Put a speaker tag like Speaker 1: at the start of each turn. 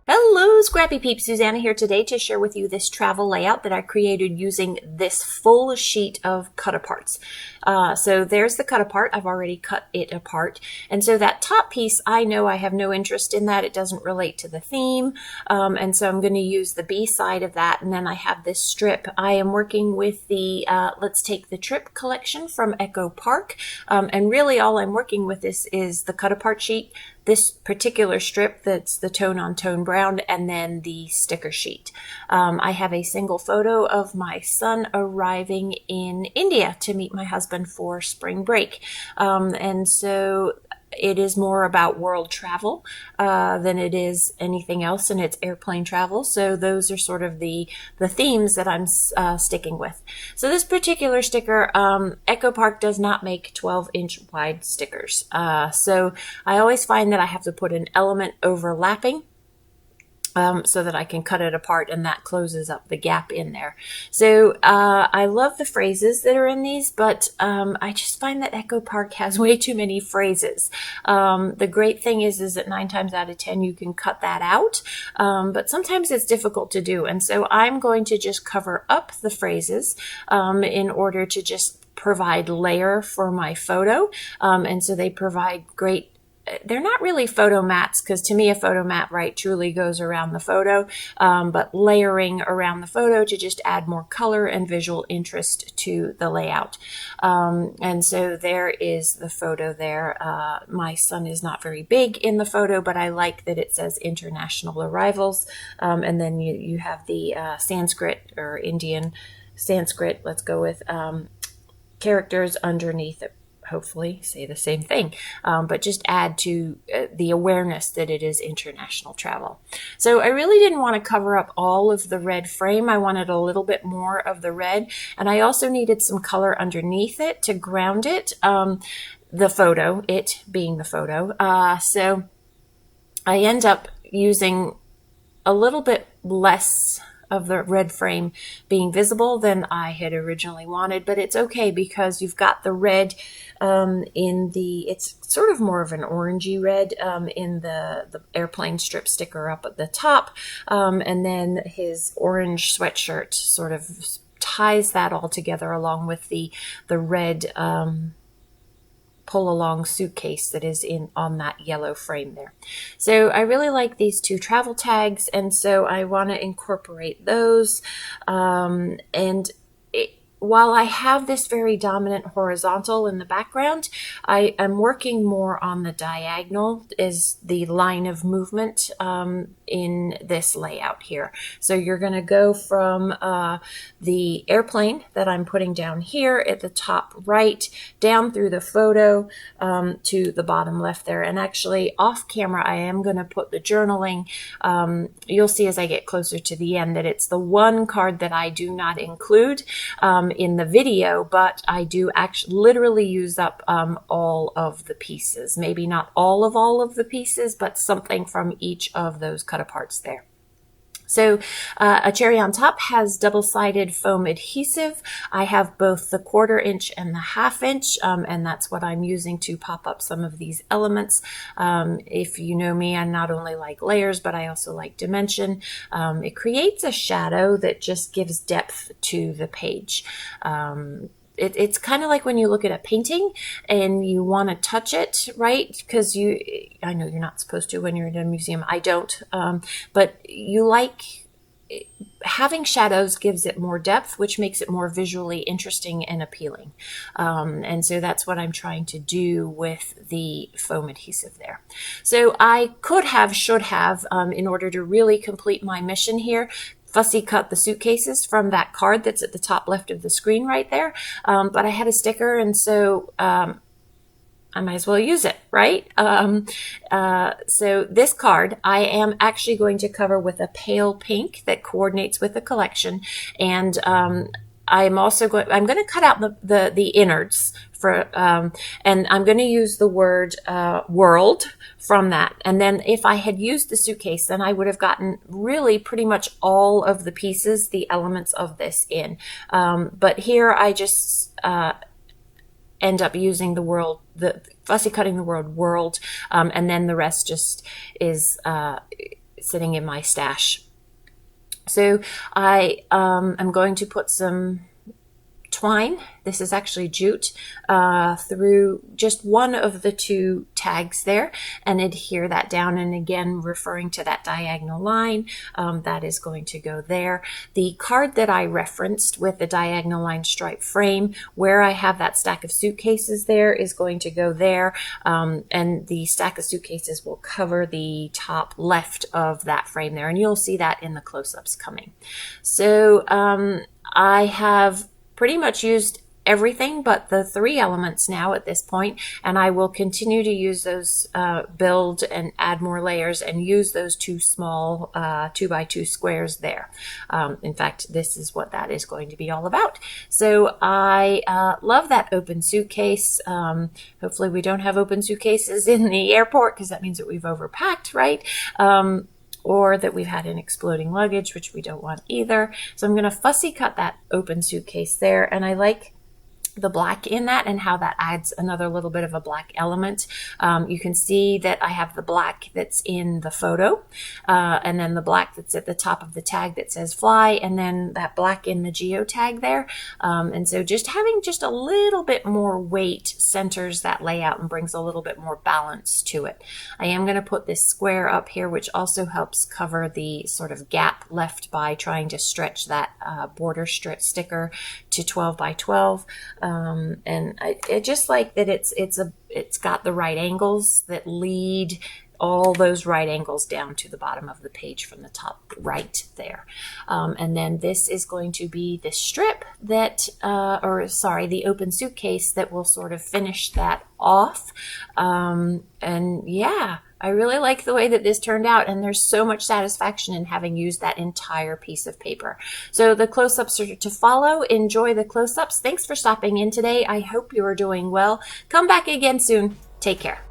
Speaker 1: Hello, Scrappy Peeps. Suzanna here today to share with you this travel layout that I created using this full sheet of cut-aparts. So there's the cut-apart. I've already cut it apart. And so that top piece, I know I have no interest in that. It doesn't relate to the theme. And so I'm going to use the B side of that. And then I have this strip. I am working with the Let's Take the Trip collection from Echo Park. And really all I'm working with is the cut-apart sheet, this particular strip that's the tone-on-tone brown, and then the sticker sheet. I have a single photo of my son arriving in India to meet my husband for spring break. And so it is more about world travel than it is anything else, and it's airplane travel. So those are sort of the themes that I'm sticking with. So this particular sticker, Echo Park does not make 12-inch wide stickers. So I always find that I have to put an element overlapping so that I can cut it apart, and that closes up the gap in there. So I love the phrases that are in these, but I just find that Echo Park has way too many phrases. The great thing is that 9 times out of 10 you can cut that out, but sometimes it's difficult to do. And so I'm going to just cover up the phrases in order to just provide layer for my photo. And so they provide great. They're not really photo mats, because to me a photo mat, right, truly goes around the photo, but layering around the photo to just add more color and visual interest to the layout. And so there is the photo there. My son is not very big in the photo, but I like that it says international arrivals. And then you have the Sanskrit or Indian Sanskrit, let's go with, characters underneath it. Hopefully say the same thing, but just add to the awareness that it is international travel. So I really didn't want to cover up all of the red frame. I wanted a little bit more of the red, and I also needed some color underneath it to ground it, the photo, it being the photo. So I end up using a little bit less of the red frame being visible than I had originally wanted, but it's okay because you've got the red it's sort of more of an orangey red in the airplane strip sticker up at the top, and then his orange sweatshirt sort of ties that all together along with the red pull along suitcase that is on that yellow frame there. So I really like these two travel tags, and so I want to incorporate those. While I have this very dominant horizontal in the background, I am working more on the diagonal as the line of movement in this layout here. So you're going to go from the airplane that I'm putting down here at the top right, down through the photo to the bottom left there. And actually off camera, I am going to put the journaling. You'll see as I get closer to the end that it's the one card that I do not include in the video, but I do actually literally use up all of the pieces. Maybe not all of the pieces, but something from each of those cut aparts there. So a cherry on top has double-sided foam adhesive. I have both the 1/4 inch and the 1/2 inch, and that's what I'm using to pop up some of these elements. If you know me, I not only like layers, but I also like dimension. It creates a shadow that just gives depth to the page. It's kind of like when you look at a painting and you want to touch it, right? Because I know you're not supposed to when you're in a museum. I don't. But you like having shadows gives it more depth, which makes it more visually interesting and appealing. And so that's what I'm trying to do with the foam adhesive there. So I should have, in order to really complete my mission here, fussy cut the suitcases from that card that's at the top left of the screen right there. But I had a sticker, and so I might as well use it, right? So this card I am actually going to cover with a pale pink that coordinates with the collection. And I'm going to cut out the innards for, and I'm going to use the word world from that. And then if I had used the suitcase, then I would have gotten really pretty much all of the pieces, the elements of this in. But here I just end up using the fussy cutting the word world, and then the rest just is sitting in my stash. So I am going to put some twine, this is actually jute, through just one of the two tags there and adhere that down. And again, referring to that diagonal line, that is going to go there. The card that I referenced with the diagonal line stripe frame, where I have that stack of suitcases there, is going to go there. And the stack of suitcases will cover the top left of that frame there. And you'll see that in the close-ups coming. So I have pretty much used everything but the 3 elements now at this point, and I will continue to use those, build and add more layers and use those 2 small 2x2 squares there. In fact, this is what that is going to be all about. So I love that open suitcase. Hopefully we don't have open suitcases in the airport, because that means that we've overpacked, right? Or that we've had an exploding luggage, which we don't want either. So I'm going to fussy cut that open suitcase there, and I like the black in that and how that adds another little bit of a black element. You can see that I have the black that's in the photo, and then the black that's at the top of the tag that says fly, and then that black in the geo tag there. And so just having just a little bit more weight centers that layout and brings a little bit more balance to it. I am going to put this square up here, which also helps cover the sort of gap left by trying to stretch that border sticker to 12 by 12. And I just like that it's got the right angles that lead all those right angles down to the bottom of the page from the top right there. And then this is going to be the strip that, the open suitcase that will sort of finish that off. And yeah, I really like the way that this turned out, and there's so much satisfaction in having used that entire piece of paper. So the close-ups are to follow. Enjoy the close-ups. Thanks for stopping in today. I hope you are doing well. Come back again soon. Take care.